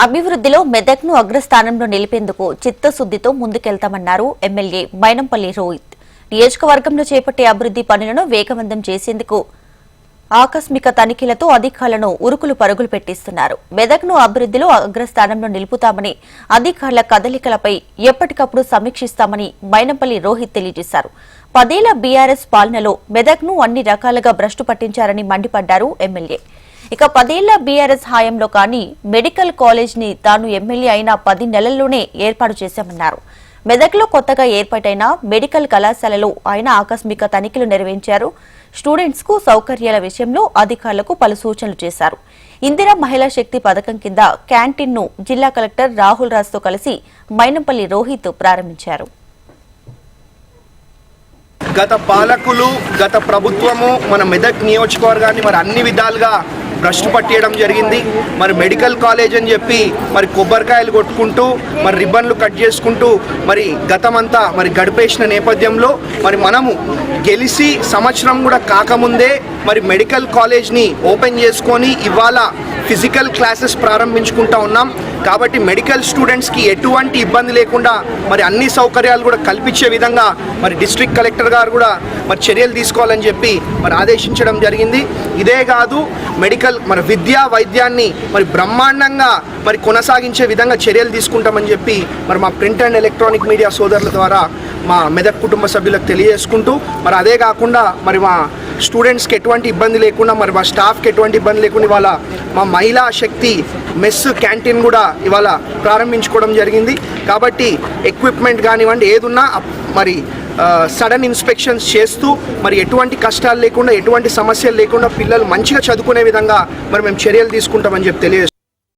అభివృద్ధిలో మెదక్ను అగ్రస్థానంలో నిలిపేందుకు చిత్తశుద్దితో ముందుకెళ్తామన్నారు ఎమ్మెల్యే మైనంపల్లి రోహిత్. నియోజకవర్గంలో చేపట్టే అభివృద్ధి పనులను వేగవంతం చేసేందుకు ఆకస్మిక తనిఖీలతో అధికారులను ఉరుకులు పరుగులు పెట్టిస్తున్నారు. మెదక్ను అభివృద్ధిలో అగ్రస్థానంలో నిలుపుతామని, అధికారుల కదలికలపై ఎప్పటికప్పుడు సమీక్షిస్తామని మైనంపల్లి రోహిత్ తెలియజేశారు. 10 ఏళ్ల బీఆర్ఎస్ పాలనలో మెదక్ను అన్ని రకాలుగా భ్రష్టు పట్టించారని మండిపడ్డారు ఎమ్మెల్యే. ఇక 10 ఏళ్ల బీఆర్ఎస్ హయాంలో కానీ మెడికల్ కాలేజ్ ని తాను ఎమ్మెల్యే అయిన 10 నెలల్లోనే ఏర్పాటు చేశామన్నారు. మెదక్లో కొత్తగా ఏర్పాటైన మెడికల్ కళాశాలలో ఆయన ఆకస్మిక తనిఖీలు నిర్వహించారు. స్టూడెంట్స్ కు సౌకర్యాల విషయంలో అధికారులకు పలు సూచనలు చేశారు. ఇందిరా మహిళా శక్తి పథకం కింద క్యాంటీన్ ను జిల్లా కలెక్టర్ రాహుల్ రాజ్తో కలిసి మైనంపల్లి రోహిత్ ప్రారంభించారు. గత పాలకులు, గత ప్రభుత్వము మన మెదక్ నియోజకవర్గాన్ని అన్ని విధాలుగా భ్రష్టు పట్టేయడం జరిగింది. మెడికల్ కాలేజ్ అని చెప్పి కొబ్బరికాయలు కొట్టుకుంటూ రిబ్బన్లు కట్ చేసుకుంటూ గతమంతా గడిపేసిన నేపథ్యంలో మనము గెలిచి సంవత్సరం కూడా కాకముందే మెడికల్ కాలేజ్ని ఓపెన్ చేసుకొని ఇవాళ ఫిజికల్ క్లాసెస్ ప్రారంభించుకుంటా ఉన్నాం. కాబట్టి మెడికల్ స్టూడెంట్స్కి ఎటువంటి ఇబ్బంది లేకుండా అన్ని సౌకర్యాలు కూడా కల్పించే విధంగా డిస్ట్రిక్ట్ కలెక్టర్ గారు కూడా చర్యలు తీసుకోవాలని చెప్పి ఆదేశించడం జరిగింది. ఇదే కాదు, మెడికల్ విద్యా వైద్యాన్ని బ్రహ్మాండంగా కొనసాగించే విధంగా చర్యలు తీసుకుంటామని చెప్పి మా ప్రింట్ అండ్ ఎలక్ట్రానిక్ మీడియా సోదరుల ద్వారా మా మెదక్ కుటుంబ సభ్యులకు తెలియజేసుకుంటూ అదే కాకుండా మా స్టూడెంట్స్కి ఎటువంటి ఇబ్బంది లేకుండా మా స్టాఫ్కి ఎటువంటి ఇబ్బంది లేకుండా ఇవాళ మా మహిళా శక్తి మెస్ క్యాంటీన్ కూడా ఇవాళ ప్రారంభించుకోవడం జరిగింది. కాబట్టి ఎక్విప్మెంట్ కానివ్వండి ఏదున్నా సడన్ ఇన్స్పెక్షన్స్ చేస్తూ ఎటువంటి కష్టాలు లేకుండా ఎటువంటి సమస్యలు లేకుండా పిల్లలు మంచిగా చదువుకునే విధంగా మేము చర్యలు తీసుకుంటామని చెప్పి తెలియజేస్తాం.